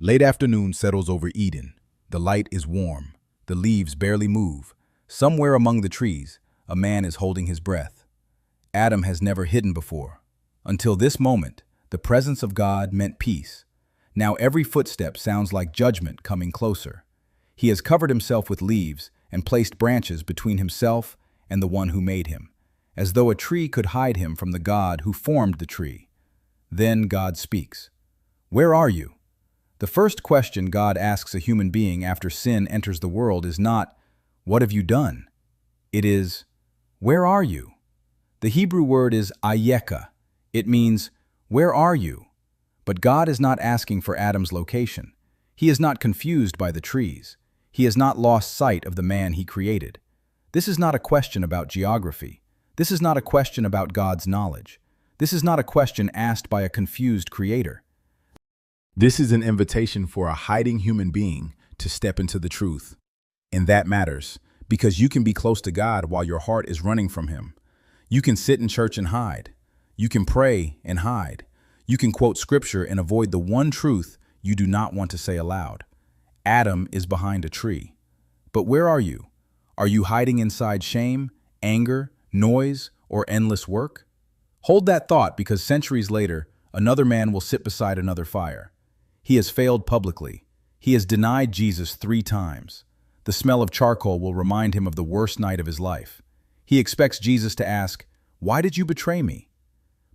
Late afternoon settles over Eden. The light is warm. The leaves barely move. Somewhere among the trees, a man is holding his breath. Adam has never hidden before. Until this moment, the presence of God meant peace. Now every footstep sounds like judgment coming closer. He has covered himself with leaves and placed branches between himself and the one who made him, as though a tree could hide him from the God who formed the tree. Then God speaks. "Where are you?" The first question God asks a human being after sin enters the world is not, "What have you done?" It is, "Where are you?" The Hebrew word is ayeka. It means, "Where are you?" But God is not asking for Adam's location. He is not confused by the trees. He has not lost sight of the man he created. This is not a question about geography. This is not a question about God's knowledge. This is not a question asked by a confused creator. This is an invitation for a hiding human being to step into the truth. And that matters, because you can be close to God while your heart is running from Him. You can sit in church and hide. You can pray and hide. You can quote scripture and avoid the one truth you do not want to say aloud. Adam is behind a tree. But where are you? Are you hiding inside shame, anger, noise, or endless work? Hold that thought, because centuries later, another man will sit beside another fire. He has failed publicly. He has denied Jesus 3 times. The smell of charcoal will remind him of the worst night of his life. He expects Jesus to ask, "Why did you betray me?"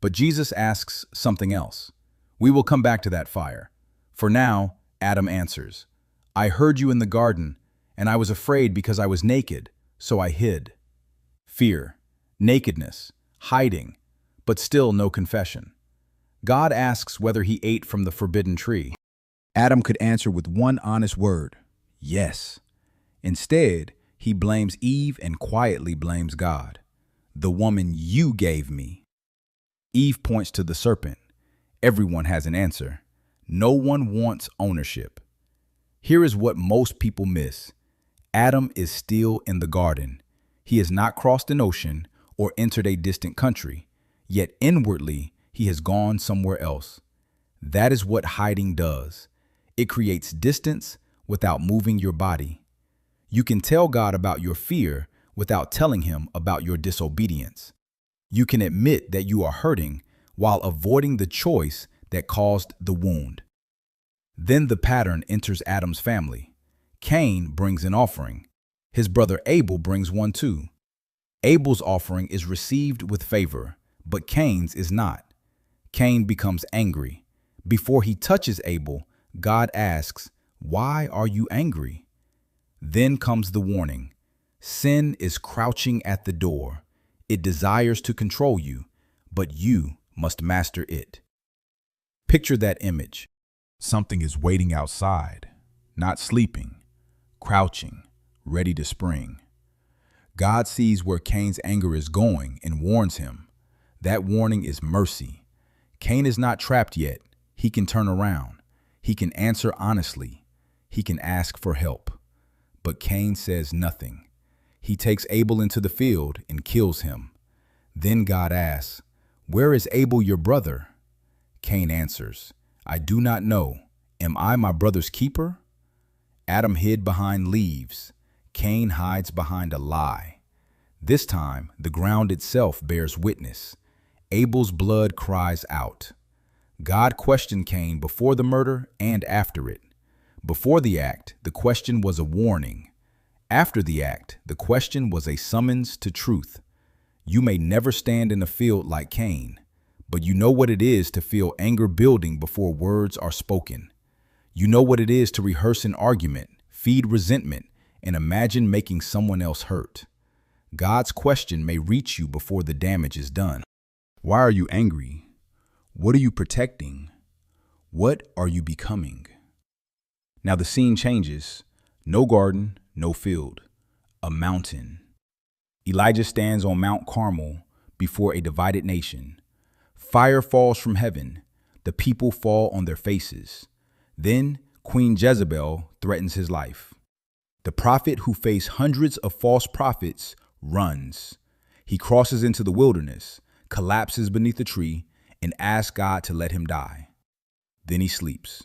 But Jesus asks something else. We will come back to that fire. For now, Adam answers, "I heard you in the garden, and I was afraid because I was naked, so I hid." Fear, nakedness, hiding, but still no confession. God asks whether he ate from the forbidden tree. Adam could answer with one honest word, yes. Instead, he blames Eve and quietly blames God. "The woman you gave me." Eve points to the serpent. Everyone has an answer. No one wants ownership. Here is what most people miss. Adam is still in the garden. He has not crossed an ocean or entered a distant country, yet inwardly he has gone somewhere else. That is what hiding does. It creates distance without moving your body. You can tell God about your fear without telling him about your disobedience. You can admit that you are hurting while avoiding the choice that caused the wound. Then the pattern enters Adam's family. Cain brings an offering. His brother Abel brings one too. Abel's offering is received with favor, but Cain's is not. Cain becomes angry. Before he touches Abel, God asks, "Why are you angry?" Then comes the warning. Sin is crouching at the door. It desires to control you, but you must master it. Picture that image. Something is waiting outside, not sleeping, crouching, ready to spring. God sees where Cain's anger is going and warns him. That warning is mercy. Cain is not trapped yet. He can turn around. He can answer honestly. He can ask for help. But Cain says nothing. He takes Abel into the field and kills him. Then God asks, "Where is Abel your brother?" Cain answers, "I do not know. Am I my brother's keeper?" Adam hid behind leaves. Cain hides behind a lie. This time, the ground itself bears witness. Abel's blood cries out. God questioned Cain before the murder and after it. Before the act, the question was a warning. After the act, the question was a summons to truth. You may never stand in a field like Cain, but you know what it is to feel anger building before words are spoken. You know what it is to rehearse an argument, feed resentment, and imagine making someone else hurt. God's question may reach you before the damage is done. Why are you angry? What are you protecting? What are you becoming? Now the scene changes. No garden, no field. A mountain. Elijah stands on Mount Carmel before a divided nation. Fire falls from heaven. The people fall on their faces. Then Queen Jezebel threatens his life. The prophet, who faced hundreds of false prophets, runs. He crosses into the wilderness, collapses beneath a tree, and asks God to let him die. Then he sleeps.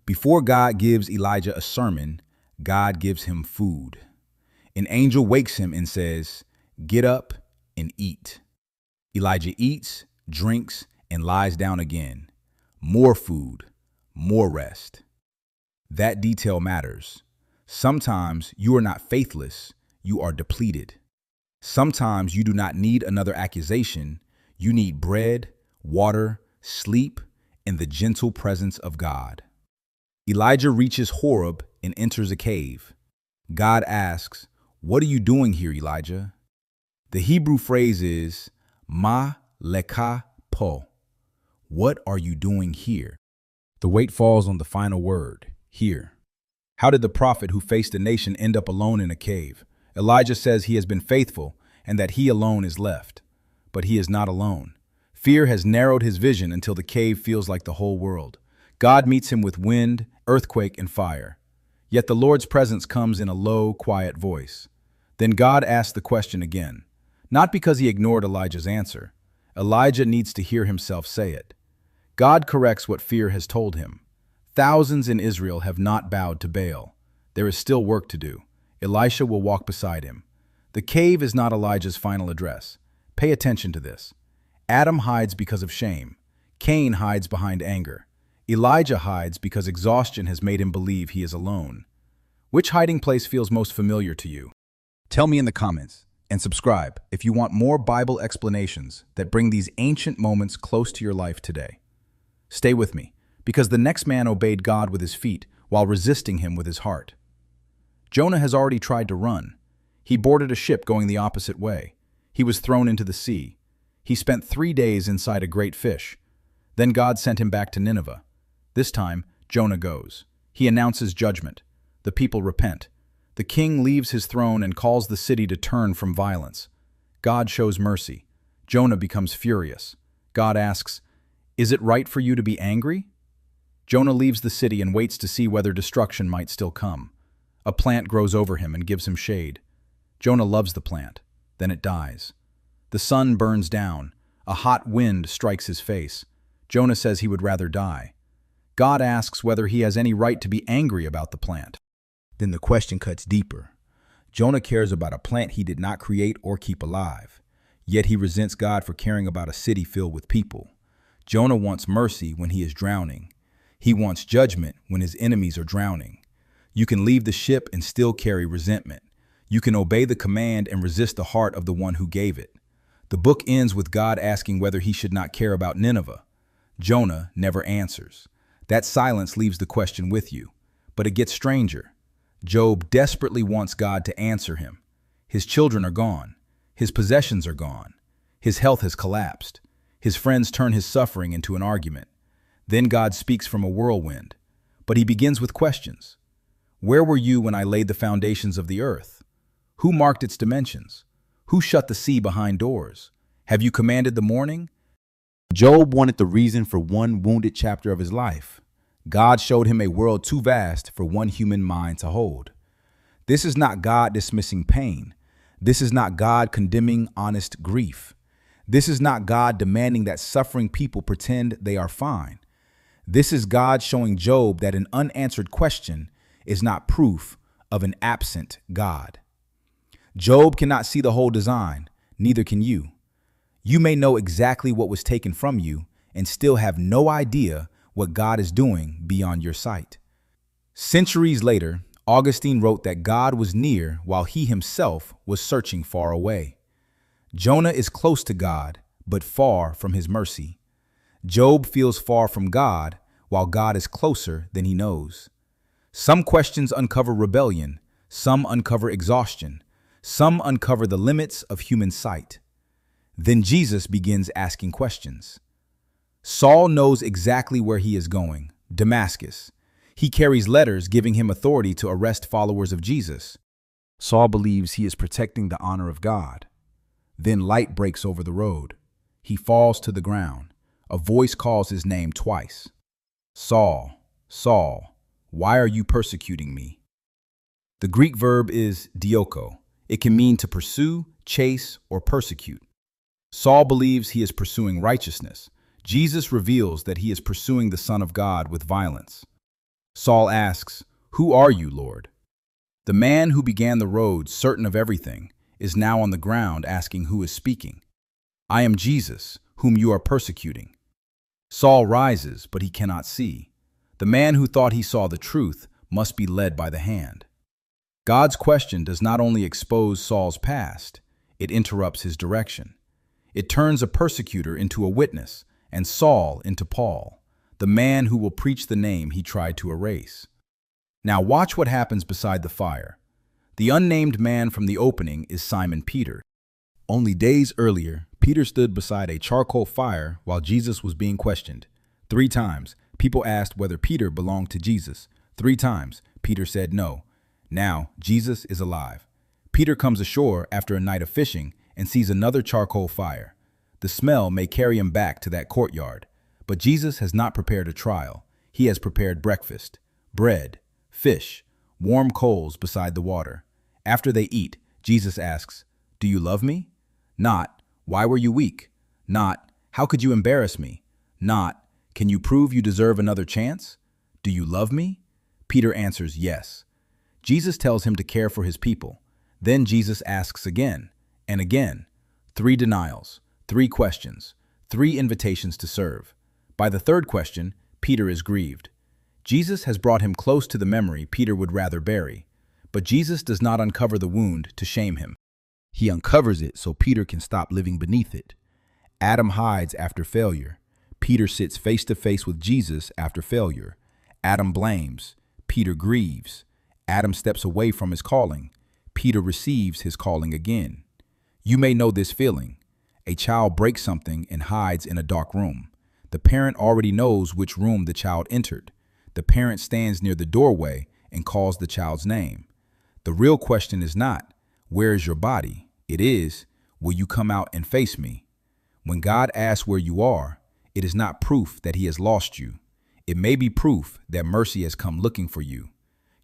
Before God gives Elijah a sermon, God gives him food. An angel wakes him and says, "Get up and eat." Elijah eats, drinks, and lies down again. More food, more rest. That detail matters. Sometimes you are not faithless, you are depleted. Sometimes you do not need another accusation, you need bread, water, sleep, and the gentle presence of God. Elijah reaches Horeb and enters a cave. God asks, "What are you doing here, Elijah?" The Hebrew phrase is, "Ma leka po." What are you doing here? The weight falls on the final word, here. How did the prophet who faced a nation end up alone in a cave? Elijah says he has been faithful and that he alone is left. But he is not alone. Fear has narrowed his vision until the cave feels like the whole world. God meets him with wind, earthquake, and fire. Yet the Lord's presence comes in a low, quiet voice. Then God asks the question again, not because he ignored Elijah's answer. Elijah needs to hear himself say it. God corrects what fear has told him. Thousands in Israel have not bowed to Baal. There is still work to do. Elisha will walk beside him. The cave is not Elijah's final address. Pay attention to this. Adam hides because of shame. Cain hides behind anger. Elijah hides because exhaustion has made him believe he is alone. Which hiding place feels most familiar to you? Tell me in the comments, and subscribe if you want more Bible explanations that bring these ancient moments close to your life today. Stay with me, because the next man obeyed God with his feet while resisting him with his heart. Jonah has already tried to run. He boarded a ship going the opposite way. He was thrown into the sea. He spent 3 days inside a great fish. Then God sent him back to Nineveh. This time, Jonah goes. He announces judgment. The people repent. The king leaves his throne and calls the city to turn from violence. God shows mercy. Jonah becomes furious. God asks, "Is it right for you to be angry?" Jonah leaves the city and waits to see whether destruction might still come. A plant grows over him and gives him shade. Jonah loves the plant. Then it dies. The sun burns down. A hot wind strikes his face. Jonah says he would rather die. God asks whether he has any right to be angry about the plant. Then the question cuts deeper. Jonah cares about a plant he did not create or keep alive. Yet he resents God for caring about a city filled with people. Jonah wants mercy when he is drowning. He wants judgment when his enemies are drowning. You can leave the ship and still carry resentment. You can obey the command and resist the heart of the one who gave it. The book ends with God asking whether he should not care about Nineveh. Jonah never answers. That silence leaves the question with you. But it gets stranger. Job desperately wants God to answer him. His children are gone. His possessions are gone. His health has collapsed. His friends turn his suffering into an argument. Then God speaks from a whirlwind. But he begins with questions. Where were you when I laid the foundations of the earth? Who marked its dimensions? Who shut the sea behind doors? Have you commanded the morning? Job wanted the reason for one wounded chapter of his life. God showed him a world too vast for one human mind to hold. This is not God dismissing pain. This is not God condemning honest grief. This is not God demanding that suffering people pretend they are fine. This is God showing Job that an unanswered question is not proof of an absent God. Job cannot see the whole design, neither can you. You may know exactly what was taken from you and still have no idea what God is doing beyond your sight. Centuries later, Augustine wrote that God was near while he himself was searching far away. Jonah is close to God, but far from his mercy. Job feels far from God while God is closer than he knows. Some questions uncover rebellion, some uncover exhaustion, some uncover the limits of human sight. Then Jesus begins asking questions. Saul knows exactly where he is going, Damascus. He carries letters giving him authority to arrest followers of Jesus. Saul believes he is protecting the honor of God. Then light breaks over the road. He falls to the ground. A voice calls his name twice. Saul, Saul, why are you persecuting me? The Greek verb is dioko. It can mean to pursue, chase, or persecute. Saul believes he is pursuing righteousness. Jesus reveals that he is pursuing the Son of God with violence. Saul asks, "Who are you, Lord?" The man who began the road, certain of everything, is now on the ground asking who is speaking. "I am Jesus, whom you are persecuting." Saul rises, but he cannot see. The man who thought he saw the truth must be led by the hand. God's question does not only expose Saul's past, it interrupts his direction. It turns a persecutor into a witness, and Saul into Paul, the man who will preach the name he tried to erase. Now watch what happens beside the fire. The unnamed man from the opening is Simon Peter. Only days earlier, Peter stood beside a charcoal fire while Jesus was being questioned. 3 times, people asked whether Peter belonged to Jesus. 3 times, Peter said no. Now, Jesus is alive. Peter comes ashore after a night of fishing and sees another charcoal fire. The smell may carry him back to that courtyard, but Jesus has not prepared a trial. He has prepared breakfast, bread, fish, warm coals beside the water. After they eat, Jesus asks, "Do you love me?" Not, "Why were you weak?" Not, "How could you embarrass me?" Not, "Can you prove you deserve another chance?" "Do you love me?" Peter answers yes. Jesus tells him to care for his people. Then Jesus asks again and again. 3 denials, 3 questions, 3 invitations to serve. By the 3rd question, Peter is grieved. Jesus has brought him close to the memory Peter would rather bury. But Jesus does not uncover the wound to shame him. He uncovers it so Peter can stop living beneath it. Adam hides after failure. Peter sits face to face with Jesus after failure. Adam blames. Peter grieves. Adam steps away from his calling. Peter receives his calling again. You may know this feeling. A child breaks something and hides in a dark room. The parent already knows which room the child entered. The parent stands near the doorway and calls the child's name. The real question is not, "Where is your body?" It is, "Will you come out and face me?" When God asks where you are, it is not proof that he has lost you. It may be proof that mercy has come looking for you.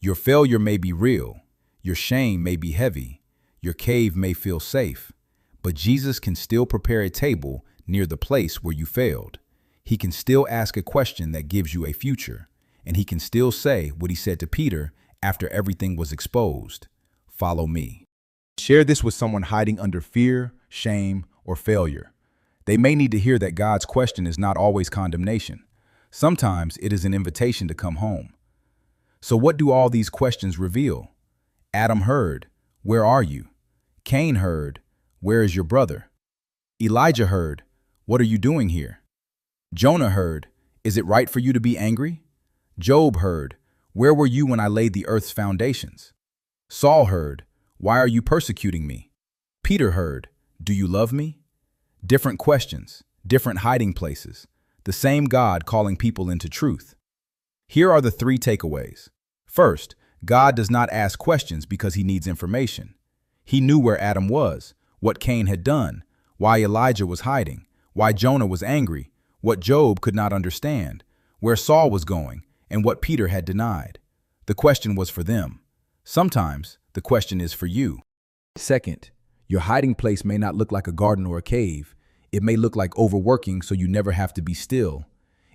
Your failure may be real. Your shame may be heavy. Your cave may feel safe. But Jesus can still prepare a table near the place where you failed. He can still ask a question that gives you a future. And he can still say what he said to Peter after everything was exposed. "Follow me." Share this with someone hiding under fear, shame, or failure. They may need to hear that God's question is not always condemnation. Sometimes it is an invitation to come home. So what do all these questions reveal? Adam heard, "Where are you?" Cain heard, "Where is your brother?" Elijah heard, "What are you doing here?" Jonah heard, "Is it right for you to be angry?" Job heard, "Where were you when I laid the earth's foundations?" Saul heard, "Why are you persecuting me?" Peter heard, "Do you love me?" Different questions, different hiding places, the same God calling people into truth. Here are the 3 takeaways. First, God does not ask questions because he needs information. He knew where Adam was, what Cain had done, why Elijah was hiding, why Jonah was angry, what Job could not understand, where Saul was going, and what Peter had denied. The question was for them. Sometimes the question is for you. Second, your hiding place may not look like a garden or a cave. It may look like overworking so you never have to be still.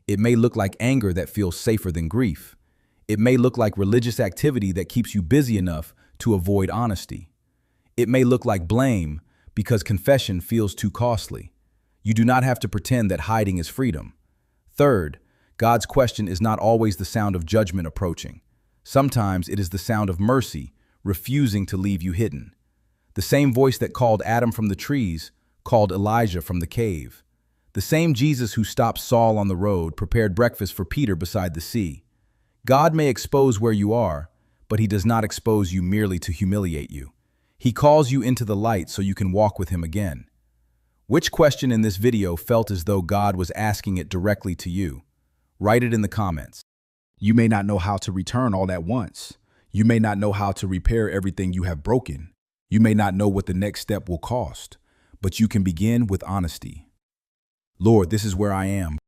It may look like anger that feels safer than grief. It may look like religious activity that keeps you busy enough to avoid honesty. It may look like blame because confession feels too costly. You do not have to pretend that hiding is freedom. Third, God's question is not always the sound of judgment approaching. Sometimes it is the sound of mercy, refusing to leave you hidden. The same voice that called Adam from the trees called Elijah from the cave. The same Jesus who stopped Saul on the road prepared breakfast for Peter beside the sea. God may expose where you are, but he does not expose you merely to humiliate you. He calls you into the light so you can walk with him again. Which question in this video felt as though God was asking it directly to you? Write it in the comments. You may not know how to return all at once. You may not know how to repair everything you have broken. You may not know what the next step will cost, but you can begin with honesty. Lord, this is where I am.